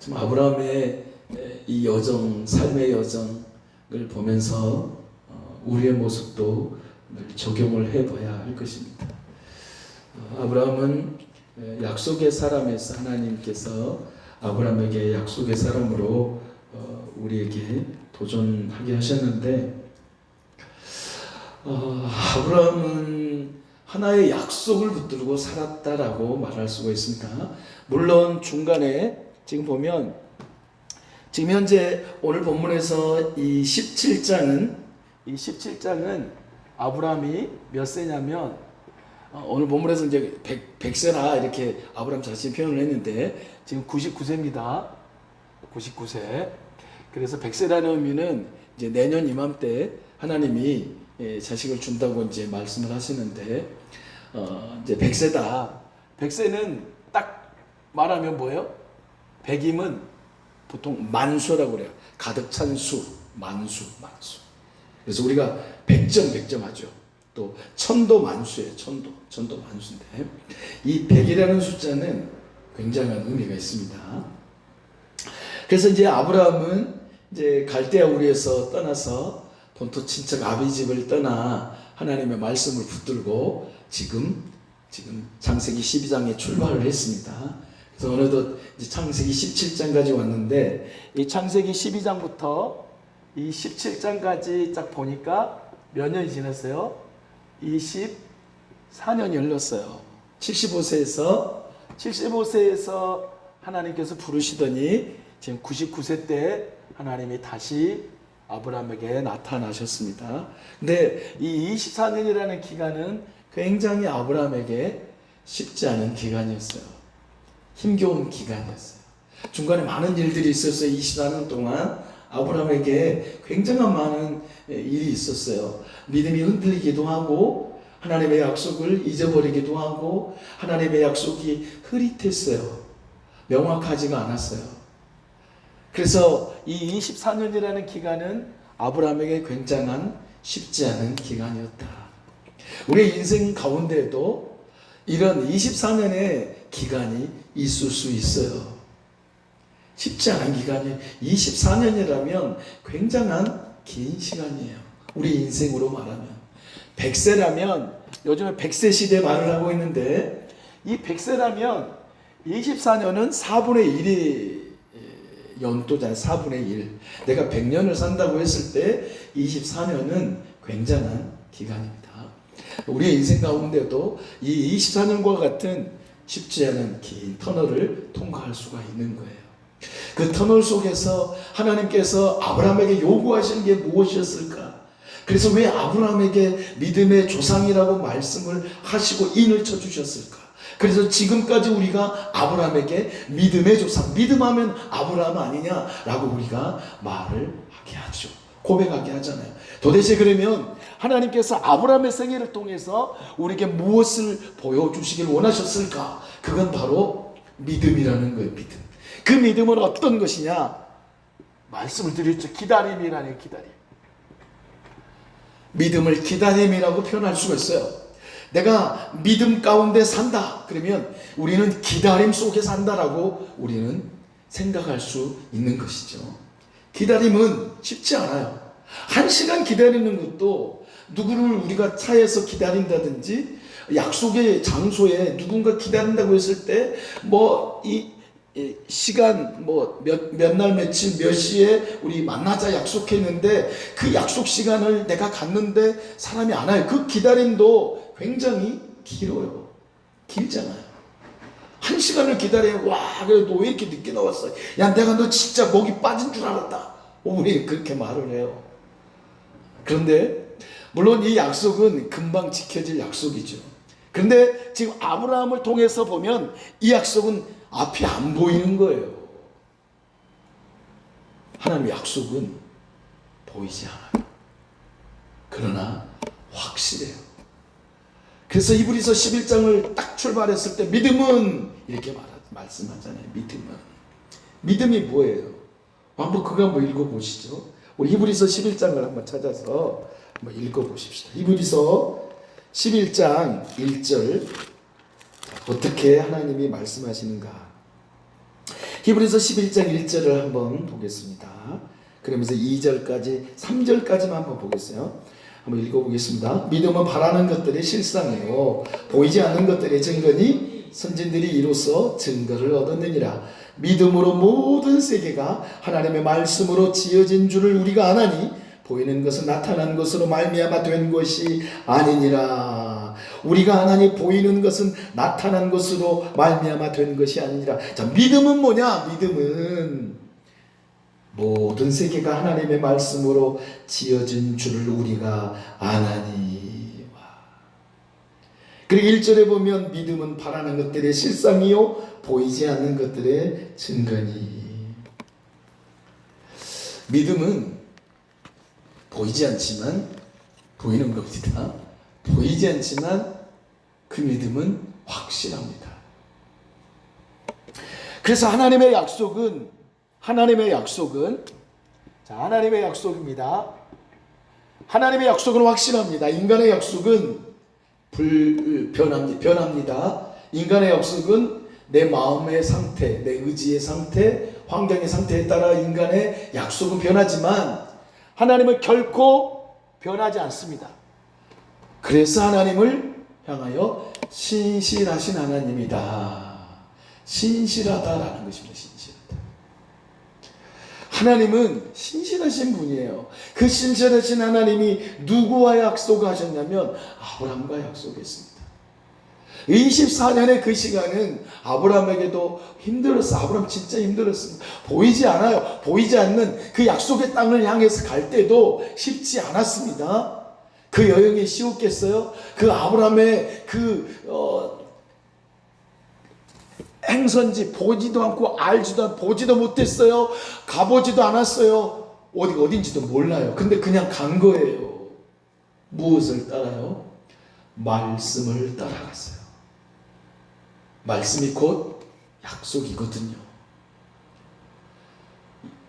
참 아브라함의 이 여정, 삶의 여정을 보면서 우리의 모습도 늘 적용을 해봐야 할 것입니다. 아브라함은 약속의 사람에서 하나님께서 아브라함에게 약속의 사람으로 우리에게 도전하게 하셨는데, 아브라함은 하나의 약속을 붙들고 살았다라고 말할 수가 있습니다. 물론 중간에 지금 보면 지금 현재 오늘 본문에서 이 17장은 아브라함이 몇 세냐면 오늘 본문에서 이제 100세라 이렇게 아브라함 자신이 표현을 했는데 지금 99세입니다. 99세. 그래서 100세라는 의미는 이제 내년 이맘때 하나님이 자식을 준다고 이제 말씀을 하시는데 이제 100세다. 100세는 딱 말하면 뭐예요? 100이면 보통 만수라고 그래요. 가득 찬 수, 만수. 그래서 우리가 100점 하죠. 또 천도 만수예요. 천도 만수인데 이 100이라는 숫자는 굉장한 의미가 있습니다. 그래서 이제 아브라함은 이제 갈대아 우리에서 떠나서 본토 친척 아비 집을 떠나 하나님의 말씀을 붙들고 지금 창세기 12장에 출발을 했습니다. 그래서 어느덧 이제 창세기 17장까지 왔는데 이 창세기 12장부터 이 17장까지 딱 보니까 몇 년이 지났어요? 24년이 흘렀어요. 75세에서 하나님께서 부르시더니 지금 99세 때 하나님이 다시 아브라함에게 나타나셨습니다. 근데 이 24년이라는 기간은 굉장히 아브라함에게 쉽지 않은 기간이었어요. 힘겨운 기간이었어요. 중간에 많은 일들이 있었어요. 24년 동안 아브라함에게 굉장한 많은 일이 있었어요. 믿음이 흔들리기도 하고 하나님의 약속을 잊어버리기도 하고 하나님의 약속이 흐릿했어요. 명확하지가 않았어요. 그래서 이 24년이라는 기간은 아브라함에게 굉장한 쉽지 않은 기간이었다. 우리의 인생 가운데에도 이런 24년의 기간이 있을 수 있어요. 쉽지 않은 기간이 24년이라면 굉장한 긴 시간이에요. 우리 인생으로 말하면 100세라면 요즘에 100세 시대 말을 하고 있는데 이 100세라면 24년은 4분의 1이 연도잖아요. 4분의 1. 내가 100년을 산다고 했을 때 24년은 굉장한 기간입니다. 우리의 인생 가운데도 이 24년과 같은 쉽지 않은 긴 터널을 통과할 수가 있는 거예요. 그 터널 속에서 하나님께서 아브라함에게 요구하시는 게 무엇이었을까? 그래서 왜 아브라함에게 믿음의 조상이라고 말씀을 하시고 인을 쳐주셨을까? 그래서 지금까지 우리가 아브라함에게 믿음의 조상, 믿음하면 아브라함 아니냐라고 우리가 말을 하게 하죠. 고백하게 하잖아요. 도대체 그러면 하나님께서 아브라함의 생애를 통해서 우리에게 무엇을 보여주시길 원하셨을까? 그건 바로 믿음이라는 거예요. 믿음. 그 믿음은 어떤 것이냐? 말씀을 드렸죠. 기다림이라는 기다림. 믿음을 기다림이라고 표현할 수가 있어요. 내가 믿음 가운데 산다. 그러면 우리는 기다림 속에 산다라고 우리는 생각할 수 있는 것이죠. 기다림은 쉽지 않아요. 1시간 기다리는 것도 누구를 우리가 차에서 기다린다든지 약속의 장소에 누군가 기다린다고 했을 때 시간 몇 날 며칠 몇 시에 우리 만나자 약속했는데 그 약속 시간을 내가 갔는데 사람이 안 와요. 그 기다림도 굉장히 길어요. 길잖아요. 1시간을 기다려요. 와, 그래도 왜 이렇게 늦게 나왔어? 야, 내가 너 진짜 목이 빠진 줄 알았다. 우리 그렇게 말을 해요. 그런데 물론 이 약속은 금방 지켜질 약속이죠. 그런데 지금 아브라함을 통해서 보면 이 약속은 앞이 안 보이는 거예요. 하나님의 약속은 보이지 않아요. 그러나 확실해요. 그래서 히브리서 11장을 딱 출발했을 때 믿음은 이렇게 말씀하잖아요. 믿음이 뭐예요? 한번 그거 한번 읽어보시죠. 우리 히브리서 11장을 한번 찾아서 한번 읽어보십시다. 히브리서 11장 1절 어떻게 하나님이 말씀하시는가? 히브리서 11장 1절을 한번 보겠습니다. 그러면서 2절까지 3절까지만 한번 보겠어요. 한번 읽어보겠습니다. 믿음은 바라는 것들의 실상이요 보이지 않는 것들의 증거니 선진들이 이로써 증거를 얻었느니라. 믿음으로 모든 세계가 하나님의 말씀으로 지어진 줄을 우리가 아나니 보이는 것은 나타난 것으로 말미암아 된 것이 아니니라. 우리가 아나니 보이는 것은 나타난 것으로 말미암아 된 것이 아니니라. 자, 믿음은 뭐냐? 믿음은 모든 세계가 하나님의 말씀으로 지어진 줄을 우리가 아나니. 그리고 1절에 보면 믿음은 바라는 것들의 실상이요 보이지 않는 것들의 증거니. 믿음은 보이지 않지만 보이는 겁니다. 보이지 않지만 그 믿음은 확실합니다. 그래서 하나님의 약속은 하나님의 약속입니다. 하나님의 약속은 확실합니다. 인간의 약속은 변합니다. 인간의 약속은 내 마음의 상태, 내 의지의 상태, 환경의 상태에 따라 인간의 약속은 변하지만 하나님은 결코 변하지 않습니다. 그래서 하나님을 향하여 신실하신 하나님이다. 신실하다라는 것입니다. 신실하다. 하나님은 신실하신 분이에요. 그 신실하신 하나님이 누구와 약속하셨냐면 아브라함과 약속했습니다. 24년의 그 시간은 아브라함에게도 힘들었어. 아브라함 진짜 힘들었습니다. 보이지 않아요. 보이지 않는 그 약속의 땅을 향해서 갈 때도 쉽지 않았습니다. 그 여행이 쉬웠겠어요? 그 아브라함의 행선지 보지도 않고 알지도 않고 보지도 못했어요. 가보지도 않았어요. 어디가 어딘지도 몰라요. 근데 그냥 간 거예요. 무엇을 따라요? 말씀을 따라갔어요. 말씀이 곧 약속이거든요.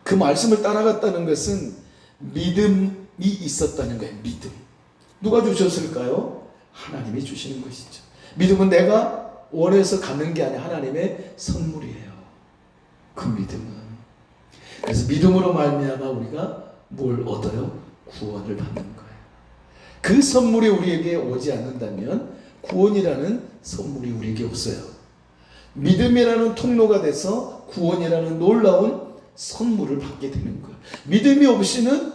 그 말씀을 따라갔다는 것은 믿음이 있었다는 거예요. 믿음. 누가 주셨을까요? 하나님이 주시는 것이죠. 믿음은 내가 원해서 갖는 게 아니라 하나님의 선물이에요. 그 믿음은. 그래서 믿음으로 말미암아 우리가 뭘 얻어요? 구원을 받는 거예요. 그 선물이 우리에게 오지 않는다면 구원이라는 선물이 우리에게 없어요. 믿음이라는 통로가 돼서 구원이라는 놀라운 선물을 받게 되는 거예요. 믿음이 없이는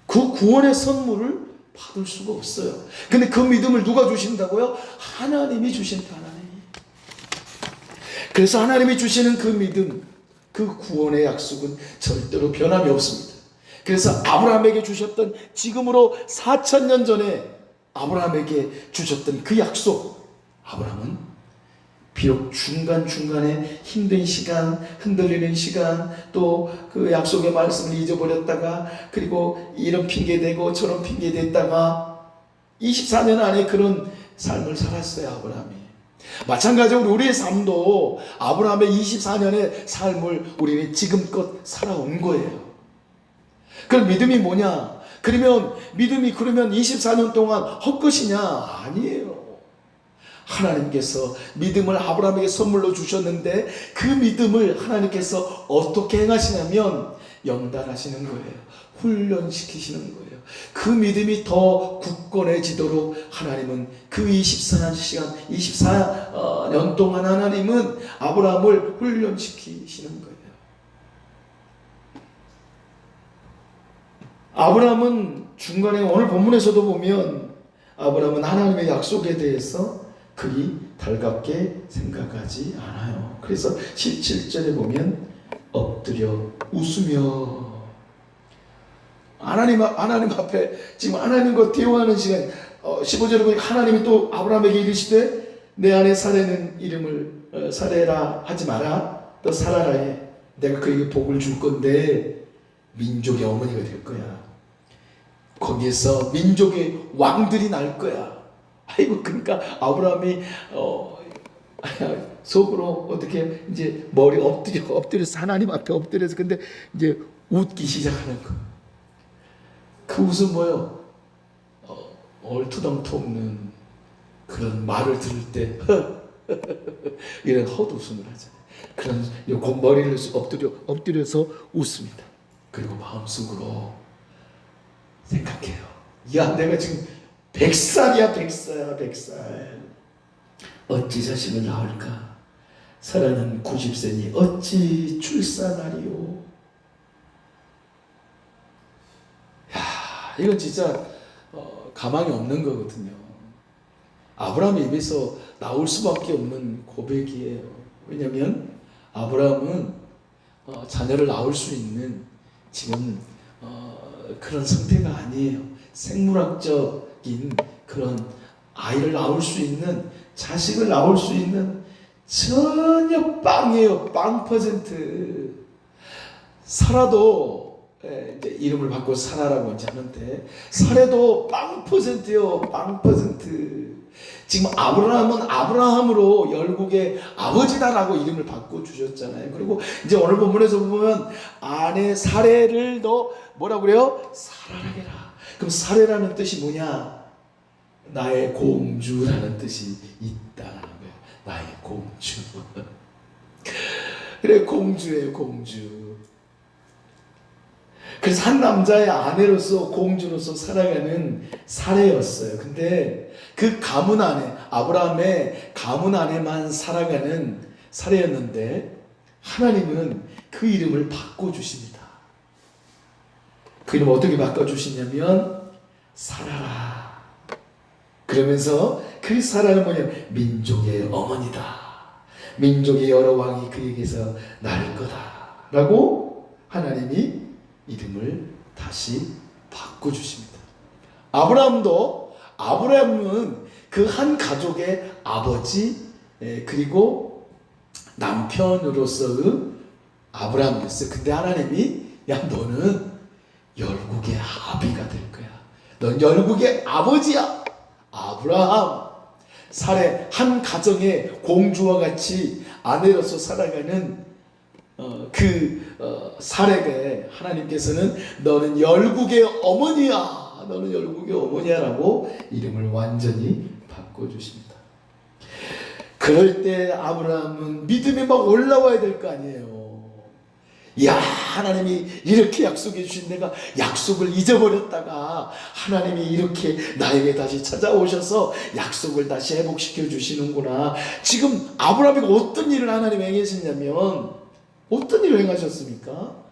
그 구원의 선물을 받을 수가 없어요. 근데 그 믿음을 누가 주신다고요? 하나님이 주신다. 하나님이. 그래서 하나님이 주시는 그 믿음, 그 구원의 약속은 절대로 변함이 없습니다. 그래서 아브라함에게 주셨던, 지금으로 4000년 전에 아브라함에게 주셨던 그 약속, 아브라함은 비록 중간중간에 힘든 시간, 흔들리는 시간, 또 그 약속의 말씀을 잊어버렸다가, 그리고 이런 핑계대고 저런 핑계댔다가 24년 안에 그런 삶을 살았어요, 아브라함이. 마찬가지로 우리의 삶도 아브라함의 24년의 삶을 우리는 지금껏 살아온 거예요. 그럼 믿음이 뭐냐? 그러면 믿음이 24년 동안 헛것이냐? 아니에요. 하나님께서 믿음을 아브라함에게 선물로 주셨는데 그 믿음을 하나님께서 어떻게 행하시냐면 연단하시는 거예요. 훈련시키시는 거예요. 그 믿음이 더 굳건해지도록 하나님은 그 24년 동안 하나님은 아브라함을 훈련시키시는 거예요. 아브라함은 중간에 오늘 본문에서도 보면 아브라함은 하나님의 약속에 대해서 그리 달갑게 생각하지 않아요. 그래서 17절에 보면 엎드려 웃으며 하나님 앞에 지금 하나님과 대화하는 시간, 15절에 보면 하나님이 또 아브라함에게 이르시되 내 아내 사레는 이름을 사레라 하지 마라, 너 사라라 해. 내가 그에게 복을 줄 건데 민족의 어머니가 될 거야. 거기에서 민족의 왕들이 날 거야. 아이고, 그러니까 아브라함이 속으로 어떻게 이제 머리 엎드려서 하나님 앞에 엎드려서 근데 이제 웃기 시작하는 거. 그 웃음 뭐요? 얼토당토 없는 그런 말을 들을 때 이런 헛웃음을 하잖아요. 그런 머리를 엎드려서 웃습니다. 그리고 마음속으로 생각해요. 야, 내가 지금 100살이야, 100살. 어찌 자식을 낳을까? 사라는 90세니 어찌 출산하리요? 야, 이건 진짜 가망이 없는 거거든요. 아브라함의 입에서 나올 수밖에 없는 고백이에요. 왜냐하면 아브라함은 자녀를 낳을 수 있는 지금 그런 상태가 아니에요. 생물학적인 그런 아이를 낳을 수 있는, 자식을 낳을 수 있는 전혀 빵이에요. 빵 퍼센트. 사라도 이제 이름을 바꿔 사라라고 이제 하는데, 사라도 빵 퍼센트요. 빵 퍼센트. 지금 아브라함은 아브라함으로 열국의 아버지다라고 이름을 바꿔 주셨잖아요. 그리고 이제 오늘 본문에서 보면 아내 사레를 너 뭐라고 그래요? 사라라게라. 그럼 사레라는 뜻이 뭐냐? 나의 공주라는 뜻이 있다는 거예요. 나의 공주. 그래, 공주예요, 공주. 그래서 한 남자의 아내로서, 공주로서 살아가는 사례였어요. 근데 그 가문 안에, 아브라함의 가문 안에만 살아가는 사례였는데, 하나님은 그 이름을 바꿔주십니다. 그 이름 어떻게 바꿔주시냐면 사라라. 그러면서 그 사라는 뭐냐면 민족의 어머니다. 민족의 여러 왕이 그에게서 날 거다 라고 하나님이 이름을 다시 바꿔주십니다. 아브라함은 그 한 가족의 아버지, 그리고 남편으로서의 아브라함이었어요. 근데 하나님이 야, 너는 열국의 아비가 될 거야. 넌 열국의 아버지야. 아브라함. 사례, 한 가정의 공주와 같이 아내로서 살아가는 사례에 하나님께서는 너는 열국의 어머니야. 너는 열국의 어머니야라고 이름을 완전히 바꿔주십니다. 그럴 때 아브라함은 믿음이 막 올라와야 될 거 아니에요. 야, 하나님이 이렇게 약속해 주신 내가 약속을 잊어버렸다가 하나님이 이렇게 나에게 다시 찾아오셔서 약속을 다시 회복시켜 주시는구나. 지금 아브라함이 어떤 일을 하나님이 행하셨냐면, 어떤 일을 행하셨습니까?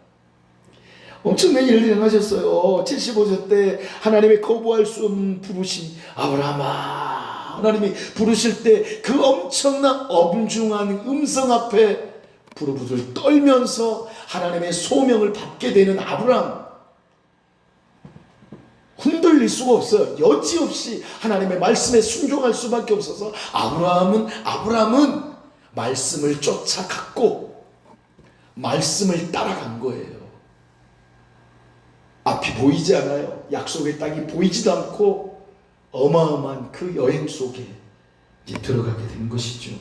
엄청난 일을 행하셨어요. 75세 때 하나님의 거부할 수 없는 부르심, 아브라함아, 하나님이 부르실 때 그 엄청난 엄중한 음성 앞에 부르부들 떨면서 하나님의 소명을 받게 되는 아브라함, 흔들릴 수가 없어요. 여지없이 하나님의 말씀에 순종할 수밖에 없어서 아브라함은 말씀을 쫓아갔고 말씀을 따라간 거예요. 앞이 보이지 않아요. 약속의 땅이 보이지도 않고 어마어마한 그 여행 속에 이제 들어가게 된 것이죠.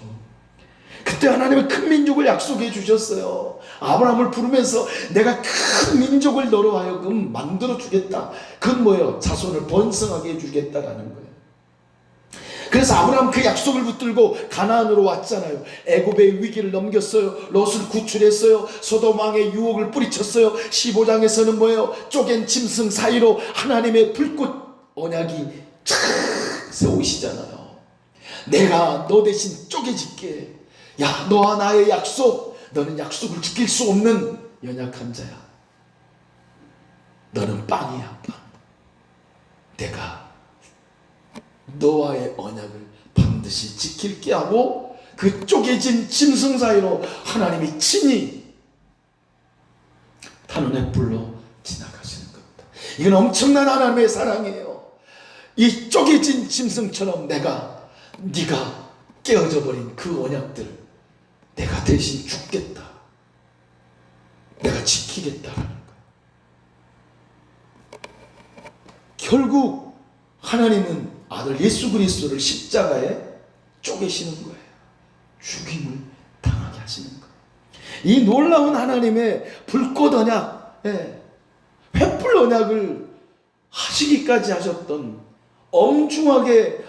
그때 하나님은 큰 민족을 약속해 주셨어요. 아브라함을 부르면서 내가 큰 민족을 너로 하여금 만들어 주겠다. 그건 뭐예요? 자손을 번성하게 해주겠다라는 거예요. 그래서 아브라함 그 약속을 붙들고 가나안으로 왔잖아요. 애굽의 위기를 넘겼어요. 롯을 구출했어요. 소돔 왕의 유혹을 뿌리쳤어요. 15장에서는 뭐예요? 쪼갠 짐승 사이로 하나님의 불꽃 언약이 착 세우시잖아요. 내가 너 대신 쪼개질게. 야, 너와 나의 약속, 너는 약속을 지킬 수 없는 연약한 자야. 너는 빵이야, 빵. 내가 너와의 언약을 반드시 지킬게 하고 그 쪼개진 짐승 사이로 하나님이 친히 탄원의 불로 지나가시는 겁니다. 이건 엄청난 하나님의 사랑이에요. 이 쪼개진 짐승처럼 네가 깨어져 버린 그 언약들 내가 대신 죽겠다. 내가 지키겠다라는 거예요. 결국 하나님은 아들 예수 그리스도를 십자가에 쪼개시는 거예요. 죽임을 당하게 하시는 거예요. 이 놀라운 하나님의 불꽃 언약, 횃불 언약을 하시기까지 하셨던, 엄중하게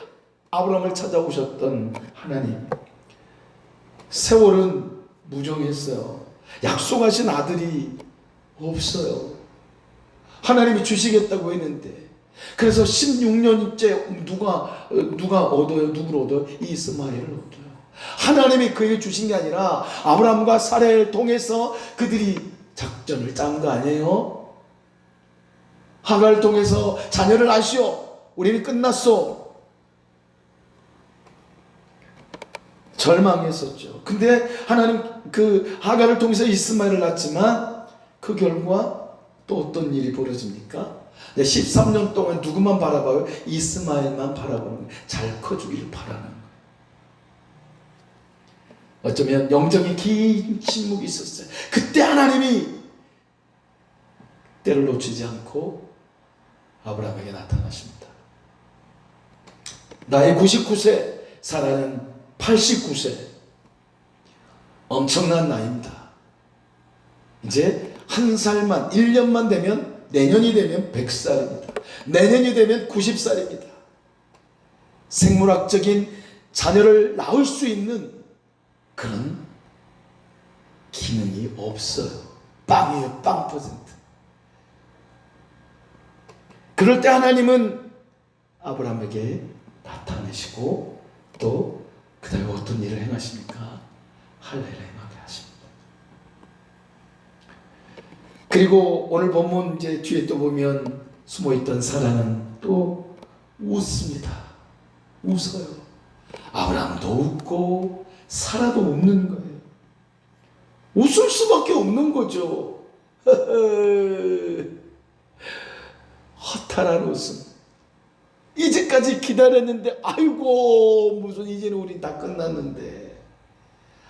아브라함을 찾아오셨던 하나님. 세월은 무정했어요. 약속하신 아들이 없어요. 하나님이 주시겠다고 했는데. 그래서 16년째 누가 얻어요? 누구를 얻어요? 이스마엘을 얻어요. 하나님이 그에게 주신 게 아니라 아브라함과 사라를 통해서 그들이 작전을 짠 거 아니에요? 하갈을 통해서 자녀를 낳으시오. 우리는 끝났어. 절망했었죠. 근데 하나님 그 하갈을 통해서 이스마엘을 낳았지만 그 결과 또 어떤 일이 벌어집니까? 13년 동안 누구만 바라봐요? 이스마엘만 바라보는 거예요. 잘 커주기를 바라는 거예요. 어쩌면 영적인 긴 침묵이 있었어요. 그때 하나님이 때를 놓치지 않고 아브라함에게 나타나십니다. 나이 99세, 사라는 89세. 엄청난 나이입니다. 이제 한 살만, 1년만 되면, 내년이 되면 100살입니다. 내년이 되면 90살입니다. 생물학적인 자녀를 낳을 수 있는 그런 기능이 없어요. 빵이에요. 빵 퍼센트. 그럴 때 하나님은 아브라함에게 나타내시고 또 그 다음에 어떤 일을 행하십니까? 할례를 행하게 하십니다. 그리고 오늘 본문 이제 뒤에 또 보면 숨어있던 사라는 또 웃습니다. 웃어요. 아브라함도 웃고 사라도 웃는 거예요. 웃을 수밖에 없는 거죠. 허탈한 웃음. 이제까지 기다렸는데 아이고 무슨 이제는 우리 다 끝났는데.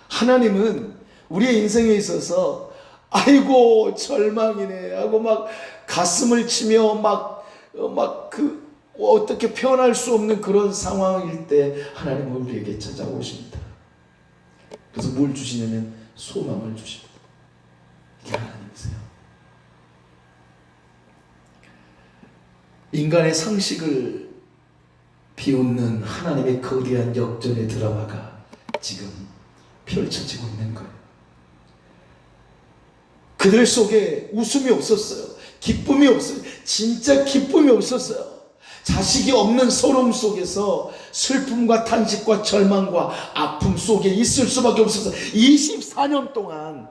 하나님은 우리의 인생에 있어서 아이고 절망이네 하고 막 가슴을 치며 막 어떻게 표현할 수 없는 그런 상황일 때 하나님은 우리에게 찾아오십니다. 그래서 뭘 주시냐면 소망을 주십니다. 이게 하나님이세요. 인간의 상식을 비웃는 하나님의 거대한 역전의 드라마가 지금 펼쳐지고 있는 거예요. 그들 속에 웃음이 없었어요. 기쁨이 없어요. 진짜 기쁨이 없었어요. 자식이 없는 서러움 속에서 슬픔과 탄식과 절망과 아픔 속에 있을 수밖에 없었어요. 24년 동안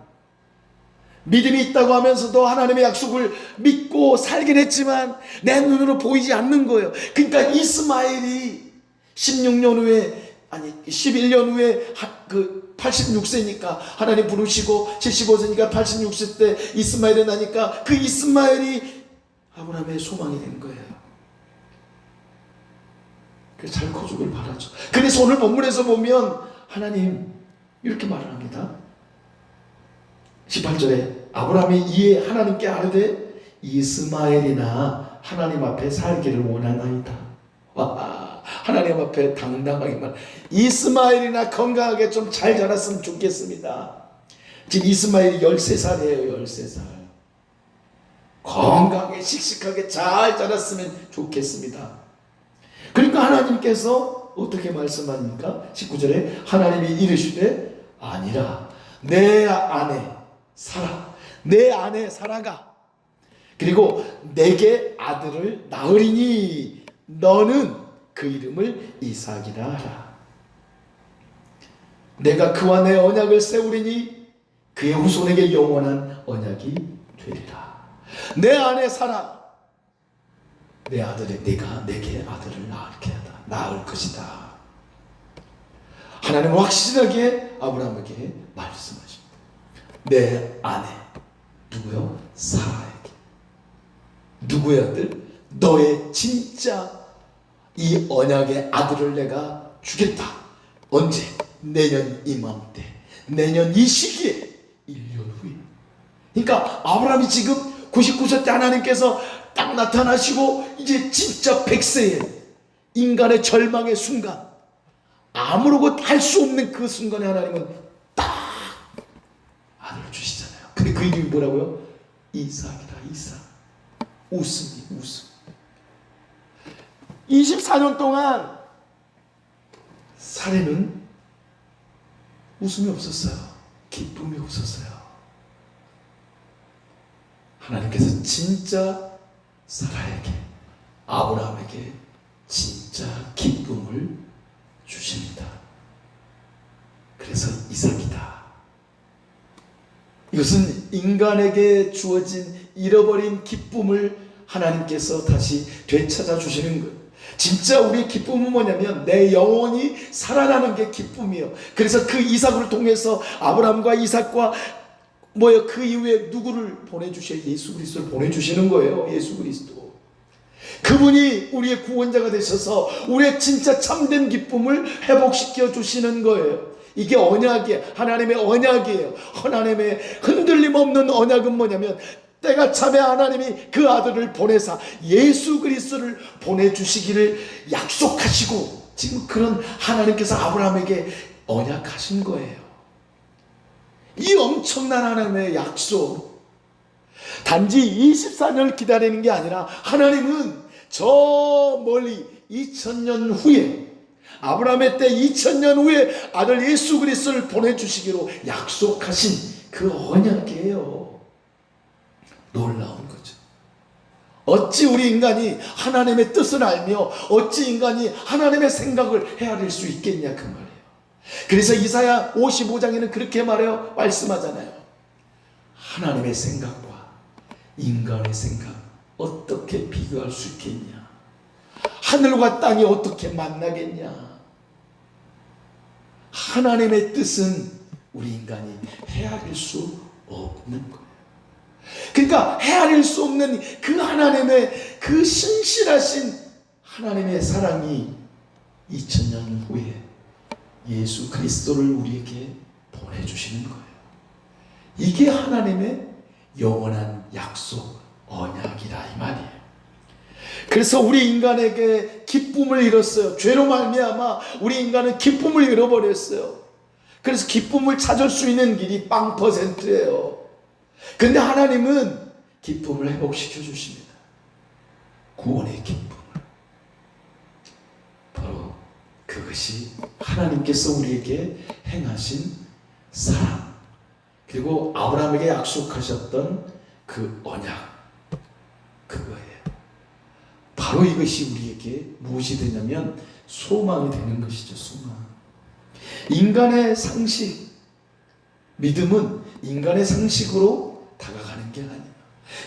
믿음이 있다고 하면서도 하나님의 약속을 믿고 살긴 했지만 내 눈으로 보이지 않는 거예요. 그러니까 이스마엘이 16년 후에, 아니 11년 후에 그 86세니까 하나님 부르시고 75세니까 86세 때 이스마엘이 나니까 그 이스마엘이 아브라함의 소망이 된 거예요. 그래서 잘 커주길 바라죠. 그래서 오늘 본문에서 보면 하나님 이렇게 말을 합니다. 18절에 아브라함이 이에 하나님께 아뢰되 이스마엘이나 하나님 앞에 살기를 원하나이다. 와, 하나님 앞에 당당하게 말. 이스마엘이나 건강하게 좀 잘 자랐으면 좋겠습니다. 지금 이스마엘이 13살이에요. 13살. 건강하게 씩씩하게 잘 자랐으면 좋겠습니다. 그러니까 하나님께서 어떻게 말씀합니까? 19절에 하나님이 이르시되 아니라 내 아내 사라, 내 아내 사라가 그리고 내게 아들을 낳으리니 너는 그 이름을 이삭이라 하라. 내가 그와 내 언약을 세우리니 그의 후손에게 영원한 언약이 되리라. 내 아내 사라, 내 아들의 내가 내게 아들을 낳을 것이다. 하나님은 확실하게 아브라함에게 말씀하십니다. 내 아내 누구요? 사라에게. 누구의 아들? 너의 진짜 이 언약의 아들을 내가 주겠다. 언제? 내년 이맘때, 내년 이 시기에 1년 후에. 그러니까 아브라함이 지금 99세 때 하나님께서 딱 나타나시고 이제 진짜 100세에 인간의 절망의 순간, 아무것도 할 수 없는 그 순간에 하나님은 딱 아들을 주시잖아요. 근데 그 이름이 뭐라고요? 이삭이다. 이삭. 웃음이 웃음. 24년 동안 사례는 웃음이 없었어요. 기쁨이 없었어요. 하나님께서 진짜 사라에게, 아브라함에게 진짜 기쁨을 주십니다. 그래서 이삭이다. 이것은 인간에게 주어진 잃어버린 기쁨을 하나님께서 다시 되찾아 주시는 거예요. 진짜 우리의 기쁨은 뭐냐면 내 영혼이 살아나는 게 기쁨이에요. 그래서 그 이삭을 통해서 아브라함과 이삭과 그 이후에 누구를 보내주셔요? 예수 그리스도를 보내주시는 거예요. 예수 그리스도. 그분이 우리의 구원자가 되셔서 우리의 진짜 참된 기쁨을 회복시켜 주시는 거예요. 이게 언약이에요. 하나님의 언약이에요. 하나님의 흔들림 없는 언약은 뭐냐면 때가 차면 하나님이 그 아들을 보내사 예수 그리스도를 보내주시기를 약속하시고 지금 그런 하나님께서 아브라함에게 언약하신 거예요. 이 엄청난 하나님의 약속, 단지 24년을 기다리는 게 아니라 하나님은 저 멀리 2000년 후에, 아브라함의 때 2000년 후에 아들 예수 그리스도를 보내주시기로 약속하신 그 언약이에요. 놀라운 거죠. 어찌 우리 인간이 하나님의 뜻을 알며 어찌 인간이 하나님의 생각을 헤아릴 수 있겠냐 그 말이에요. 그래서 이사야 55장에는 그렇게 말해요. 말씀하잖아요. 하나님의 생각과 인간의 생각 어떻게 비교할 수 있겠냐. 하늘과 땅이 어떻게 만나겠냐. 하나님의 뜻은 우리 인간이 헤아릴 수 없는 거예요. 그러니까 헤아릴 수 없는 그 하나님의 그 신실하신 하나님의 사랑이 2000년 후에 예수 그리스도를 우리에게 보내주시는 거예요. 이게 하나님의 영원한 약속 언약이라 이 말이에요. 그래서 우리 인간에게 기쁨을 잃었어요. 죄로 말미암아 우리 인간은 기쁨을 잃어버렸어요. 그래서 기쁨을 찾을 수 있는 길이 0%예요. 근데 하나님은 기쁨을 회복시켜 주십니다. 구원의 기쁨을. 바로 그것이 하나님께서 우리에게 행하신 사랑, 그리고 아브라함에게 약속하셨던 그 언약, 그거예요. 바로 이것이 우리에게 무엇이 되냐면 소망이 되는 것이죠. 소망. 인간의 상식, 믿음은 인간의 상식으로 다가가는 게 아니에요.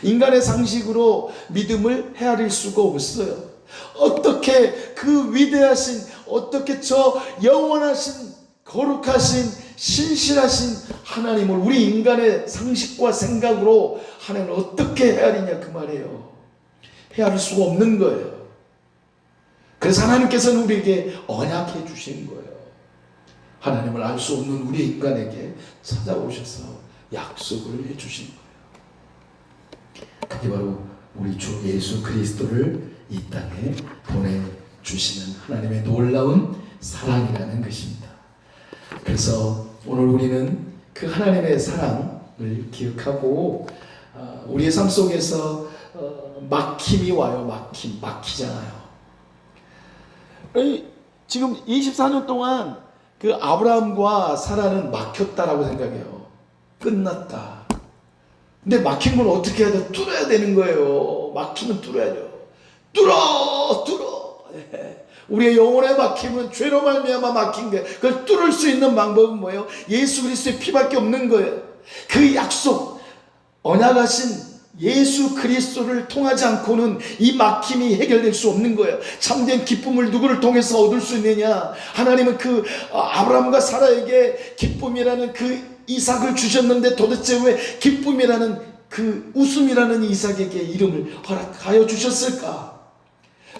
인간의 상식으로 믿음을 헤아릴 수가 없어요. 어떻게 그 위대하신, 어떻게 저 영원하신, 거룩하신, 신실하신 하나님을 우리 인간의 상식과 생각으로 하나님을 어떻게 헤아리냐 그 말이에요. 헤아릴 수가 없는 거예요. 그래서 하나님께서는 우리에게 언약해 주신 거예요. 하나님을 알 수 없는 우리 인간에게 찾아오셔서 약속을 해 주신 거예요. 그게 바로 우리 주 예수 그리스도를 이 땅에 보내주시는 하나님의 놀라운 사랑이라는 것입니다. 그래서 오늘 우리는 그 하나님의 사랑을 기억하고 우리의 삶 속에서 막힘이 와요. 막히잖아요. 지금 24년 동안 그 아브라함과 사라는 막혔다라고 생각해요. 끝났다. 근데 막힌 건 어떻게 해야 돼? 뚫어야 되는 거예요. 막히면 뚫어야죠. 뚫어. 우리의 영혼의 막힘은 죄로 말미암아 막힌 거예요. 그걸 뚫을 수 있는 방법은 뭐예요? 예수 그리스도의 피밖에 없는 거예요. 그 약속, 언약하신 예수 그리스도를 통하지 않고는 이 막힘이 해결될 수 없는 거예요. 참된 기쁨을 누구를 통해서 얻을 수 있느냐? 하나님은 그 아브라함과 사라에게 기쁨이라는 그 이삭을 주셨는데 도대체 왜 기쁨이라는 그 웃음이라는 이삭에게 이름을 허락하여 주셨을까?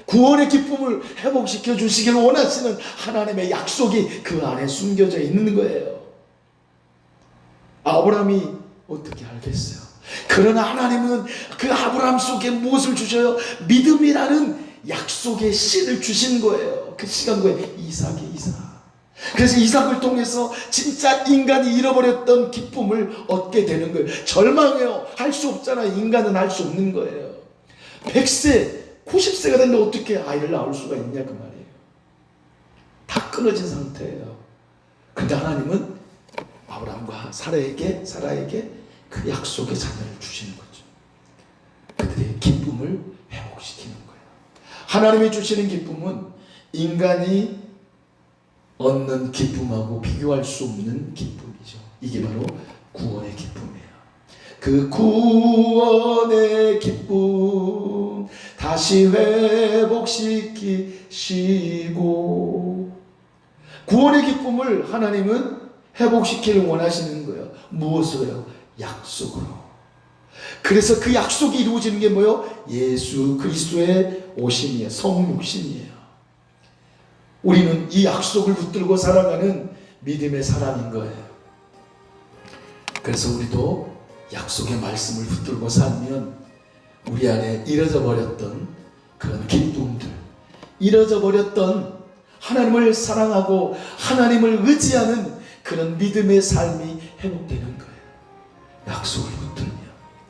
구원의 기쁨을 회복시켜 주시길 원하시는 하나님의 약속이 그 안에 숨겨져 있는 거예요. 아브라함이 어떻게 알겠어요? 그러나 하나님은 그 아브라함 속에 무엇을 주셔요? 믿음이라는 약속의 씨를 주신 거예요. 그 씨가 뭐예요? 이삭. 그래서 이삭을 통해서 진짜 인간이 잃어버렸던 기쁨을 얻게 되는 거예요. 절망해요. 할 수 없잖아요. 인간은 할 수 없는 거예요. 100세, 90세가 됐는데 어떻게 아이를 낳을 수가 있냐 그 말이에요. 다 끊어진 상태예요. 근데 하나님은 아브라함과 사라에게 그 약속의 자녀를 주시는 거죠. 그들의 기쁨을 회복시키는 거예요. 하나님이 주시는 기쁨은 인간이 얻는 기쁨하고 비교할 수 없는 기쁨이죠. 이게 바로 구원의 기쁨이에요. 그 구원의 기쁨 다시 회복시키시고, 구원의 기쁨을 하나님은 회복시키를 원하시는 거예요. 무엇으로요? 약속으로. 그래서 그 약속이 이루어지는 게 뭐예요? 예수 그리스도의 오심이에요. 성육신이에요. 우리는 이 약속을 붙들고 살아가는 믿음의 사람인 거예요. 그래서 우리도 약속의 말씀을 붙들고 살면 우리 안에 잃어져 버렸던 그런 기쁨들, 잃어져 버렸던 하나님을 사랑하고 하나님을 의지하는 그런 믿음의 삶이 회복되는 거예요. 약속을